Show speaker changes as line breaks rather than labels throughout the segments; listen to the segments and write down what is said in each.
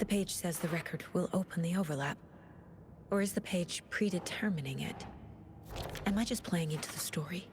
The page says the record will open the overlap. Or is the page predetermining it? Am I just playing into the story?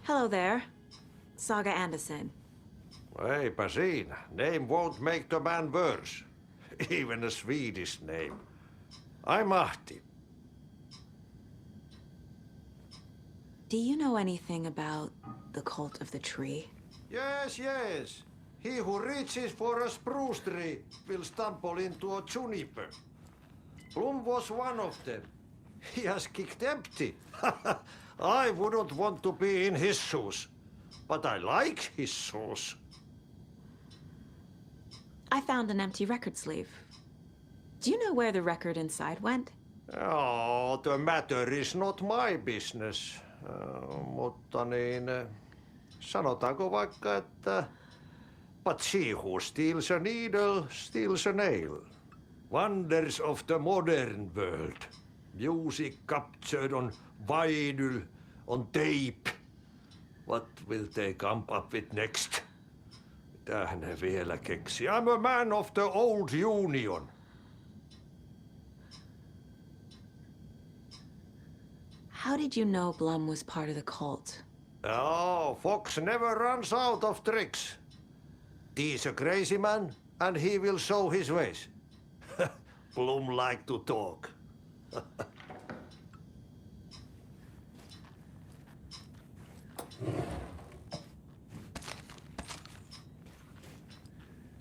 Hello there. Saga Anderson.
Eipä siinä. Name won't make the man worse. Even a Swedish name. I'm Ahti.
Do you know anything about the cult of the tree?
Yes, yes. He who reaches for a spruce tree will stumble into a juniper. Blum was one of them. He has kicked empty. I wouldn't want to be in his shoes. But I like his shoes.
I found an empty record sleeve. Do you know where the record inside went?
Oh, the matter is not my business. Mutta niin, sanotaanko vaikka, että but she who steals a needle steals a nail. Wonders of the modern world. Music captured on vinyl, on tape. What will they come up with next? Mitähän ne vielä keksi? I'm a man of the old union.
How did you know Blum was part of the cult?
Oh, Fox never runs out of tricks. He's a crazy man, and he will show his ways. Blum like to talk.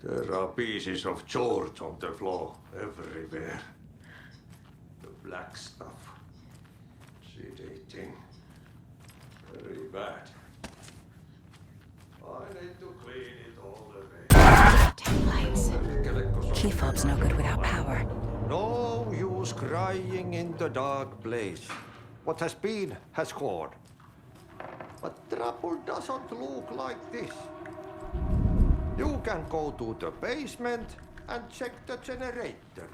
There are pieces of George on the floor everywhere. The black stuff. Sedating. Very bad. I need to clean it all away.
Tail lights. Key fob's no good without power.
No use crying in the dark place. What has been has gone. But trouble doesn't look like this. You can go to the basement and check the generator.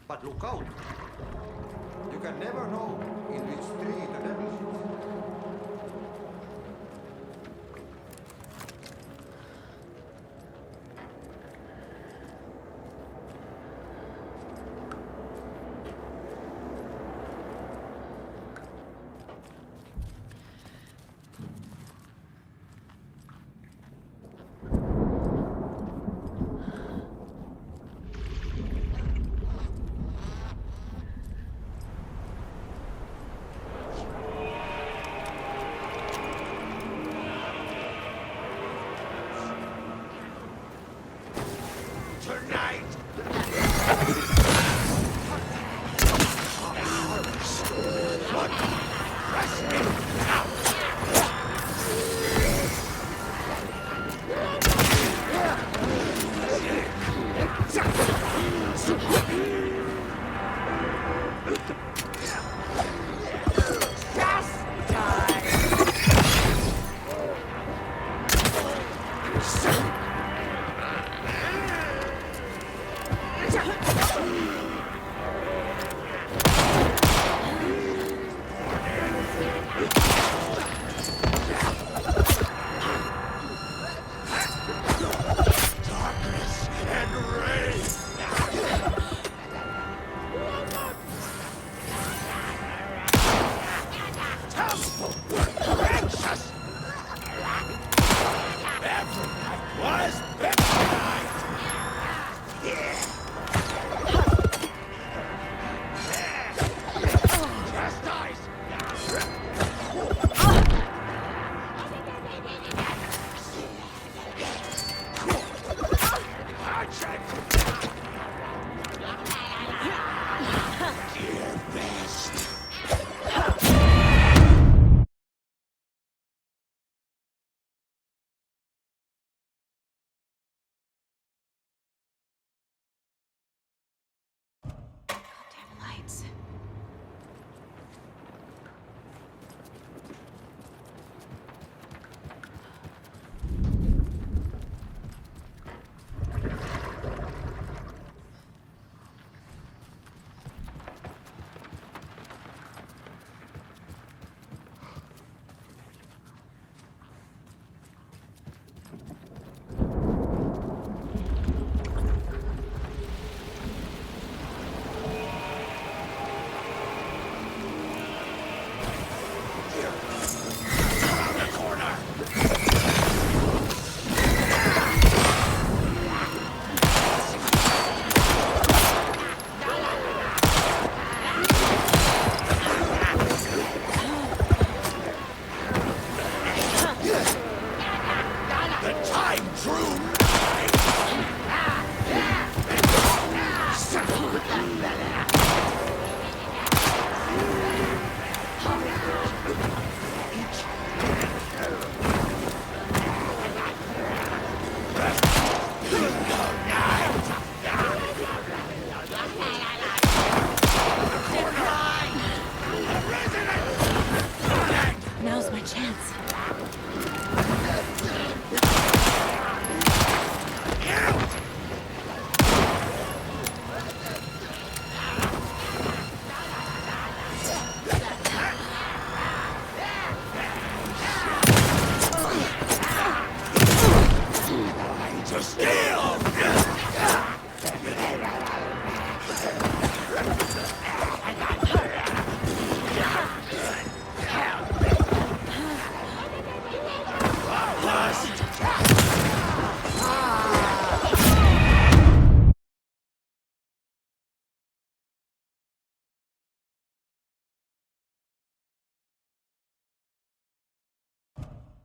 But look out. You can never know in which tree the devil is.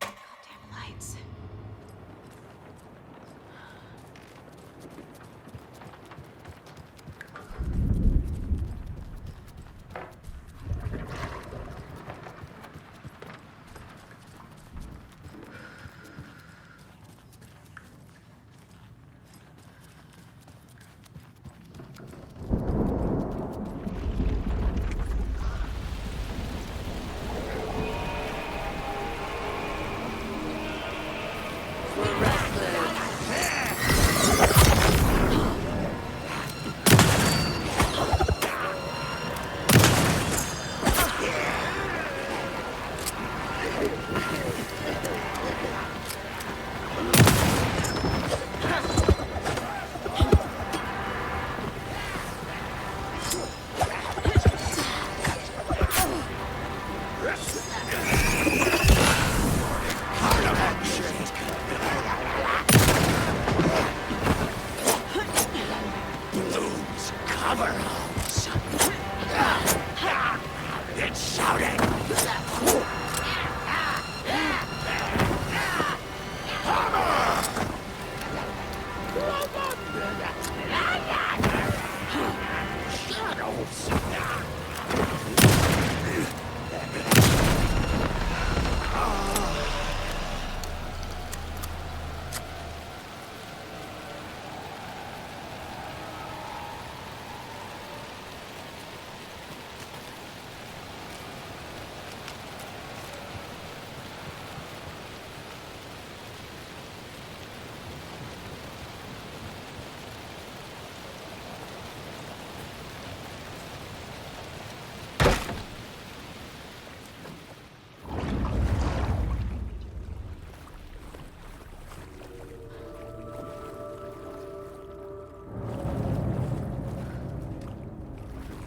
Damn lights.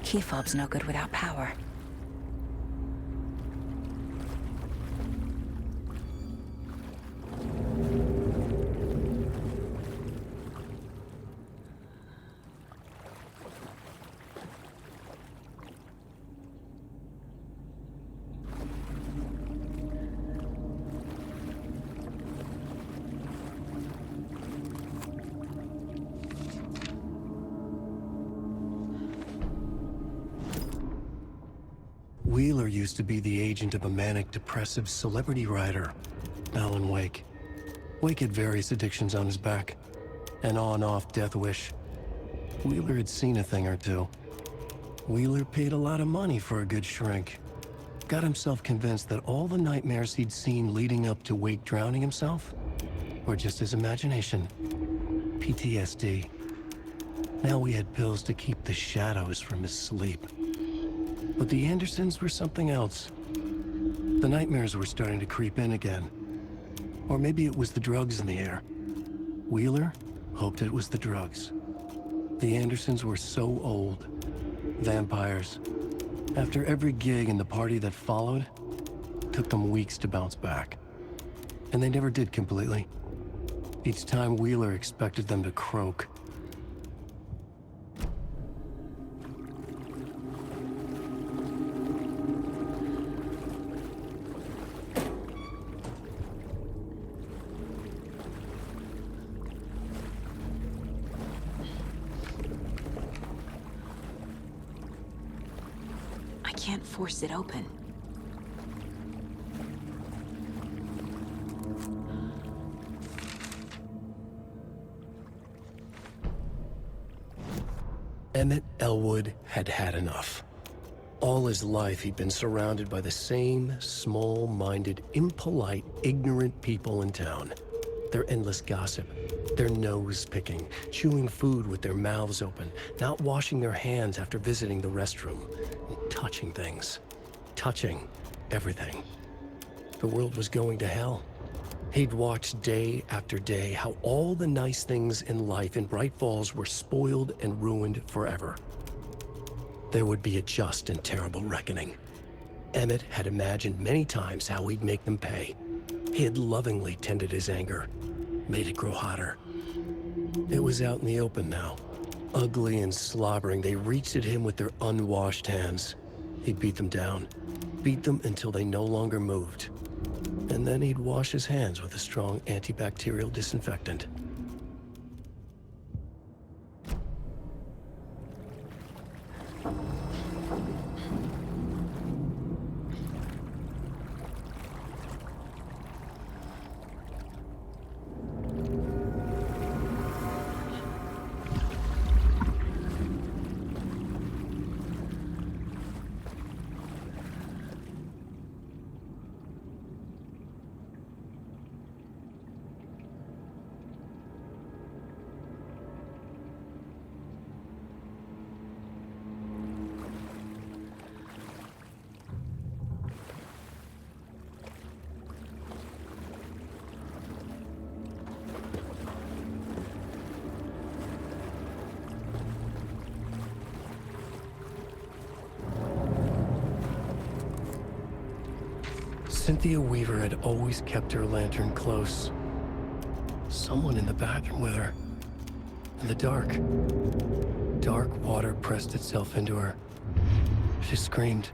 Key fob's no good without power.
Wheeler used to be the agent of a manic-depressive celebrity writer, Alan Wake. Wake had various addictions on his back, an on-off death wish. Wheeler had seen a thing or two. Wheeler paid a lot of money for a good shrink. Got himself convinced that all the nightmares he'd seen leading up to Wake drowning himself were just his imagination. PTSD. Now we had pills to keep the shadows from his sleep. But the Andersons were something else. The nightmares were starting to creep in again. Or maybe it was the drugs in the air. Wheeler hoped it was the drugs. The Andersons were so old. Vampires. After every gig and the party that followed, took them weeks to bounce back. And they never did completely. Each time Wheeler expected them to croak.
I can't force it open.
Emmett Elwood had had enough. All his life he'd been surrounded by the same small-minded, impolite, ignorant people in town. Their endless gossip, their nose-picking, chewing food with their mouths open, not washing their hands after visiting the restroom, and touching things. Touching everything. The world was going to hell. He'd watched day after day how all the nice things in life in Bright Falls were spoiled and ruined forever. There would be a just and terrible reckoning. Emmett had imagined many times how he'd make them pay. He had lovingly tended his anger, made it grow hotter. It was out in the open now. Ugly and slobbering, they reached at him with their unwashed hands. He'd beat them down, beat them until they no longer moved. And then he'd wash his hands with a strong antibacterial disinfectant. Cynthia Weaver had always kept her lantern close. Someone in the bathroom with her. In the dark. Dark water pressed itself into her. She screamed.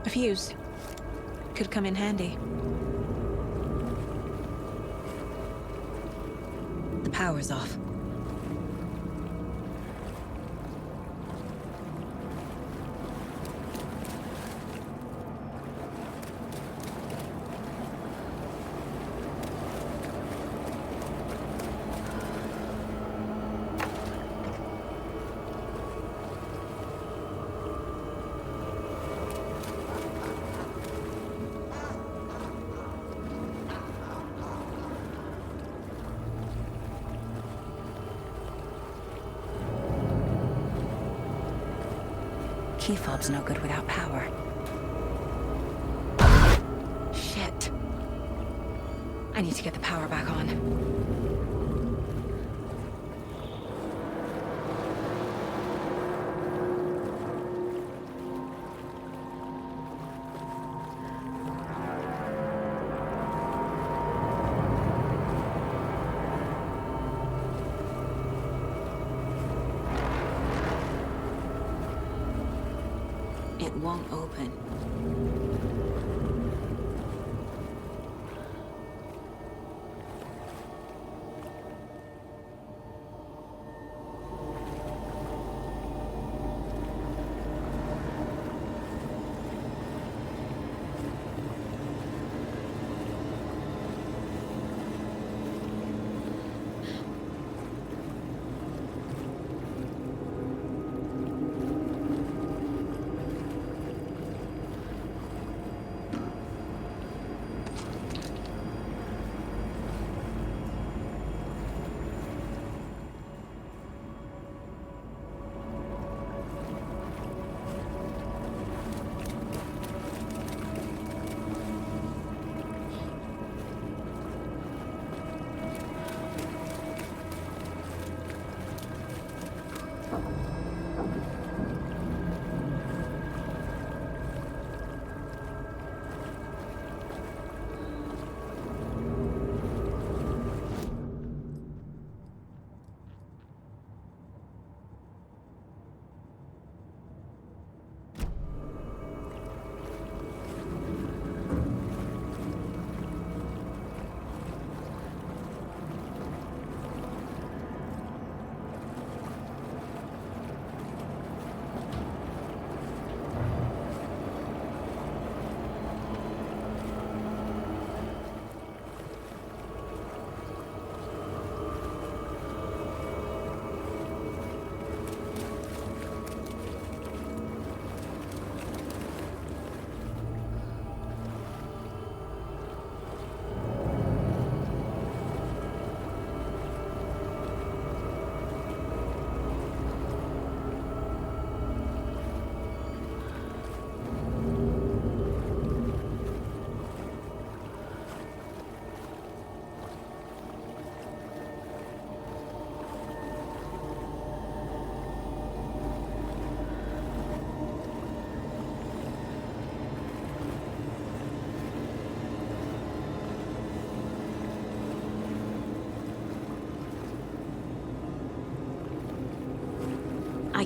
A fuse. Could come in handy. The power's off. Key fob's no good without power. Shit. I need to get the power back on. It won't open.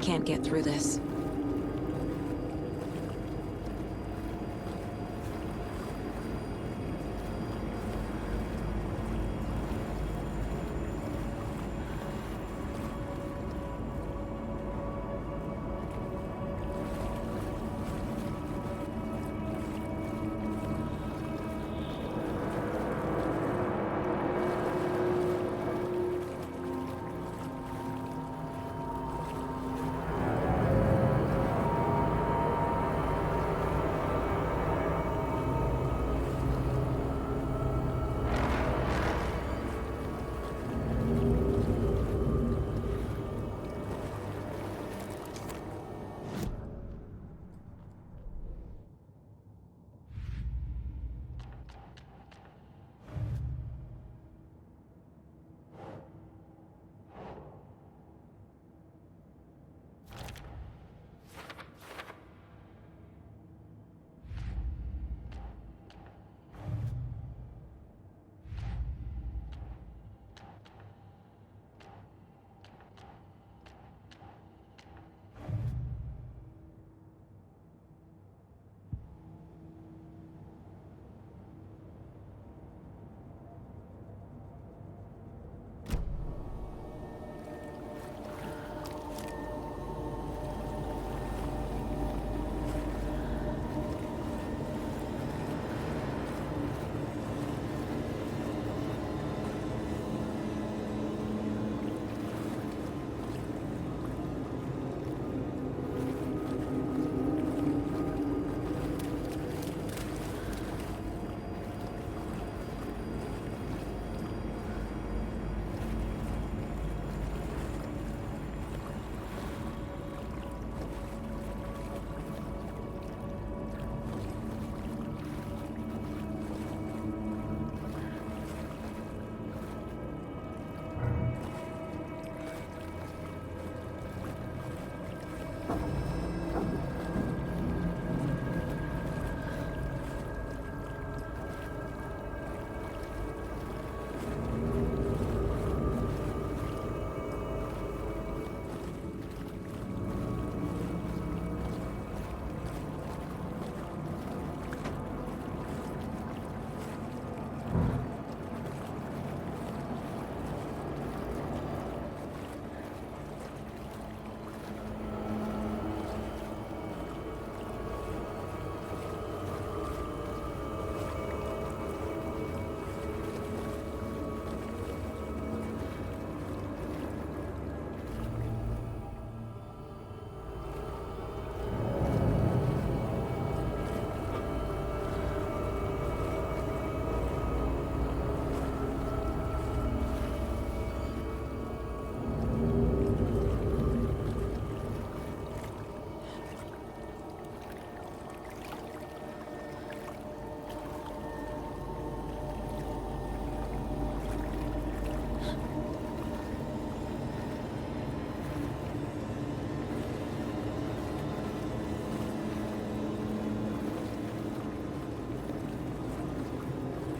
can't get through this.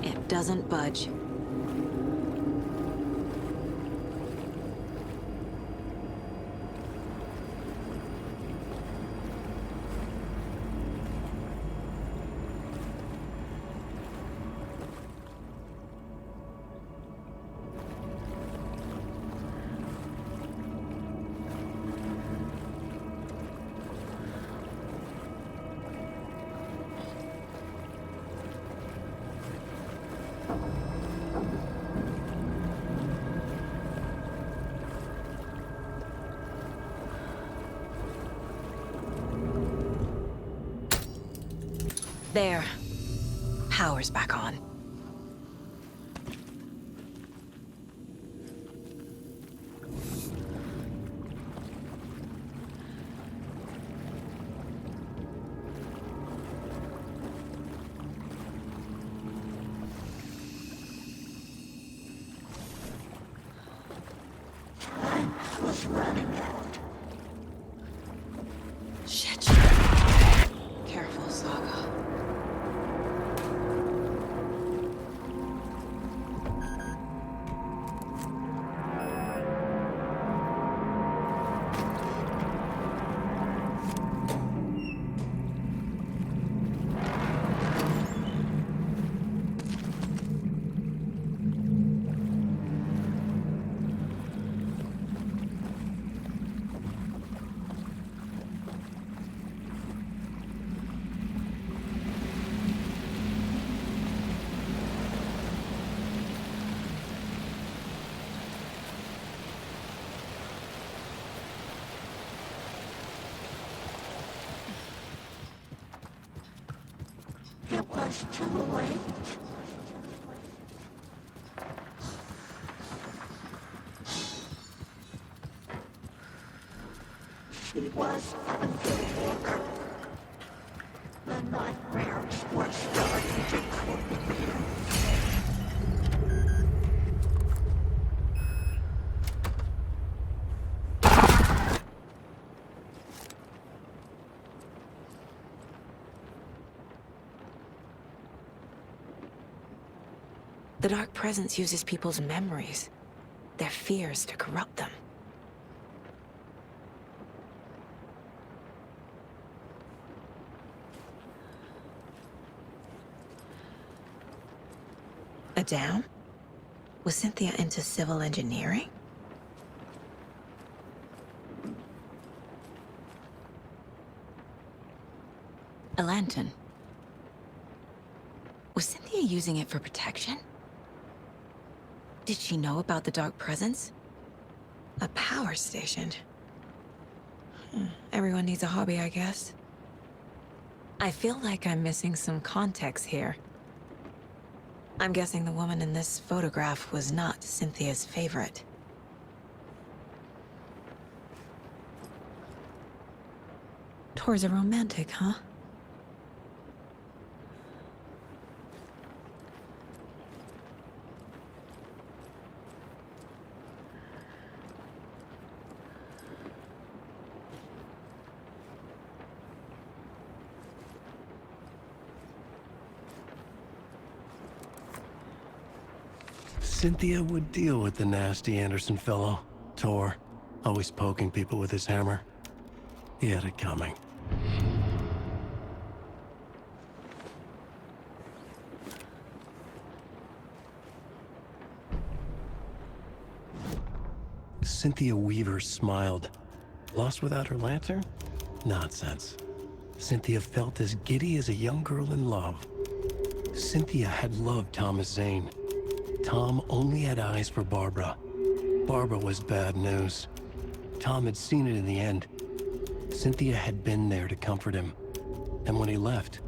It doesn't budge. There. Power's back on. Shit. Careful, Saga.
was too late. She was unbelievable. The nightmares were starting to come.
The Dark Presence uses people's memories, their fears to corrupt them. A dam? Was Cynthia into civil engineering? A lantern. Was Cynthia using it for protection? Did she know about the Dark Presence? A power station. Everyone needs a hobby, I guess. I feel like I'm missing some context here. I'm guessing the woman in this photograph was not Cynthia's favorite. Tor's a romantic, huh?
Cynthia would deal with the nasty Anderson fellow, Tor, always poking people with his hammer. He had it coming. Cynthia Weaver smiled. Lost without her lantern? Nonsense. Cynthia felt as giddy as a young girl in love. Cynthia had loved Thomas Zane. Tom only had eyes for Barbara. Barbara was bad news. Tom had seen it in the end. Cynthia had been there to comfort him. And when he left,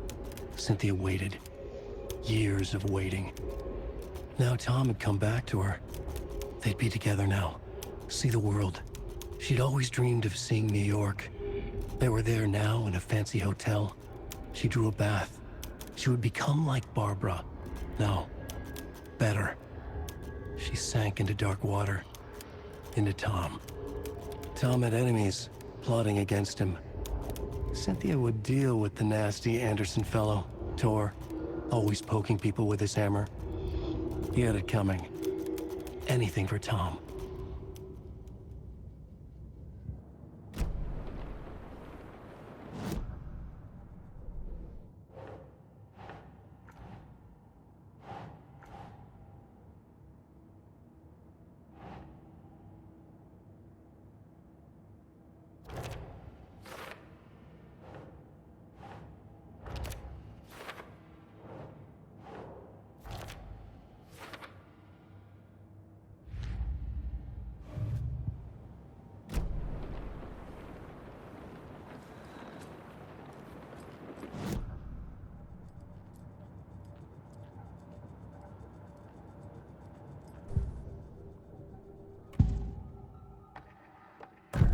Cynthia waited. Years of waiting. Now Tom had come back to her. They'd be together now. See the world. She'd always dreamed of seeing New York. They were there now in a fancy hotel. She drew a bath. She would become like Barbara. No. Better. She sank into dark water. Into Tom. Tom had enemies, plotting against him. Cynthia would deal with the nasty Anderson fellow, Tor, always poking people with his hammer. He had it coming. Anything for Tom.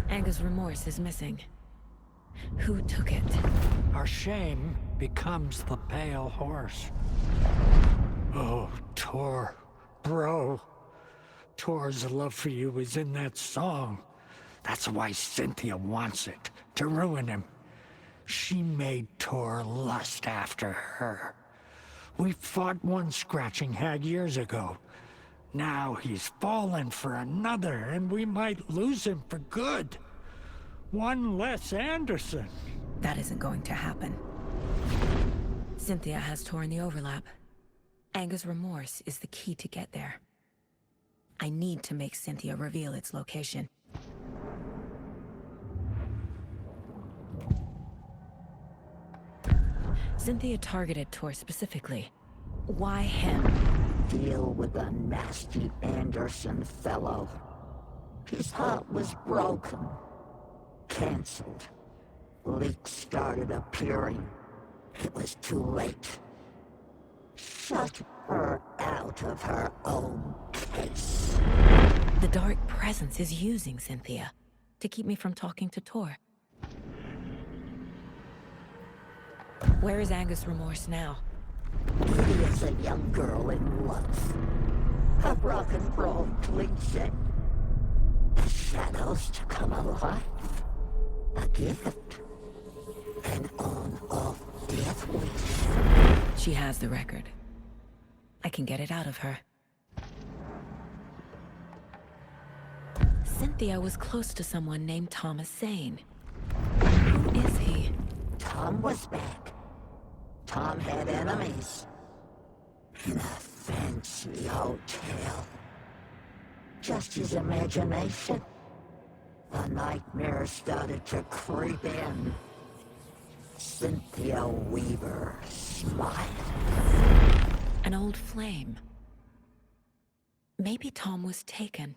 Anga's remorse is missing. Who took it?
Our shame becomes the pale horse. Oh, Tor, bro. Tor's love for you is in that song. That's why Cynthia wants it, to ruin him. She made Tor lust after her. We fought one scratching hag years ago. Now he's fallen for another, and we might lose him for good. One less Anderson.
That isn't going to happen. Cynthia has Tor in the overlap. Anga's remorse is the key to get there. I need to make Cynthia reveal its location. Cynthia targeted Tor specifically. Why him?
Deal with the nasty Anderson fellow. His heart was broken. Cancelled. Leaks started appearing. It was too late. Shut her out of her own case.
The dark presence is using Cynthia to keep me from talking to Tor. Where is Angus Remorse now?
He is a young girl in love. A rock and roll cliche. The shadows to come alive. A gift. An on-off death wish.
She has the record. I can get it out of her. Cynthia was close to someone named Thomas Zane. Who is he?
Tom was back. Tom had enemies. In a fancy hotel. Just his imagination. The nightmare started to creep in. Cynthia Weaver smiled.
An old flame. Maybe Tom was taken.